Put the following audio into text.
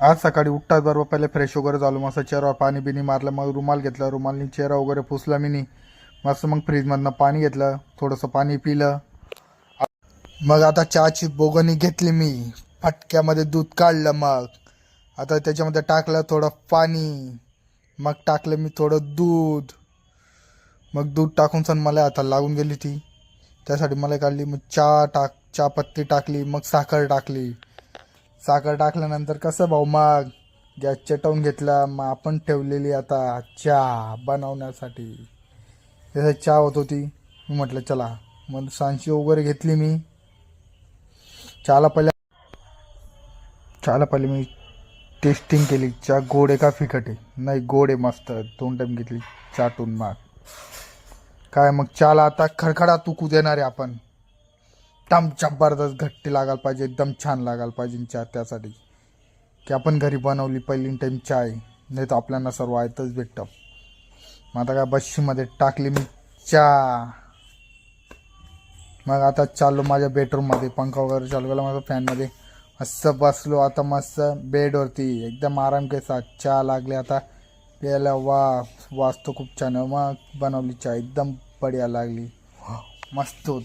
आज सकाळी उठताच बरोबर पहिले फ्रेश वगैरे झालो, मस्त चेहऱ्यावर पाणी बिनी मारलं, मग रुमाल घेतला, रुमालनी चेहरा वगैरे पुसला मी मस्त. मग फ्रीजमधनं पाणी घेतलं, थोडंसं पाणी पिलं. मग आता चहाची बोगणी घेतली मी, फटक्यामध्ये दूध काढलं, मग आता त्याच्यामध्ये टाकलं थोडं पाणी, मग टाकलं मी थोडं दूध. मग दूध टाकून सण मला आता लागून गेली ती, त्यासाठी मला काढली. मग चहा पत्ती टाकली, मग साखर टाकली. साखर टाकल्यानंतर कसं भाऊ मग गॅस चेटवून घेतला. मग आपण ठेवलेली आता चहा बनवण्यासाठी, जसं चहा होत होती. मी म्हटलं चला, मग सांशी वगैरे घेतली मी. चहाला पहिले मी टेस्टिंग केली, चहा गोड आहे का फिकट आहे. नाही, गोड आहे मस्त. 2 टाईम घेतली चाटून. मग काय, मग चहाला आता खडखडा तुकू देणार आहे आपण. एकदम जबरदस्त घट्टी लागायला पाहिजे, एकदम छान लागायला पाहिजे चहा. त्यासाठी की आपण घरी बनवली पहिली टाईम चाय, नाही तर आपल्याला सर्व आयतच भेटतं. मग आता काय बशीमध्ये टाकली मी चहा. मग आता चाललो माझ्या बेडरूममध्ये, पंखा वगैरे चालू केला माझा फॅनमध्ये, मस्त बसलो आता मस्त बेडवरती, एकदम आराम के साथ चहा लागले आता प्यायला. वास तो खूप छान आहे. मग बनवली चहा, एकदम बढिया लागली, मस्त होती.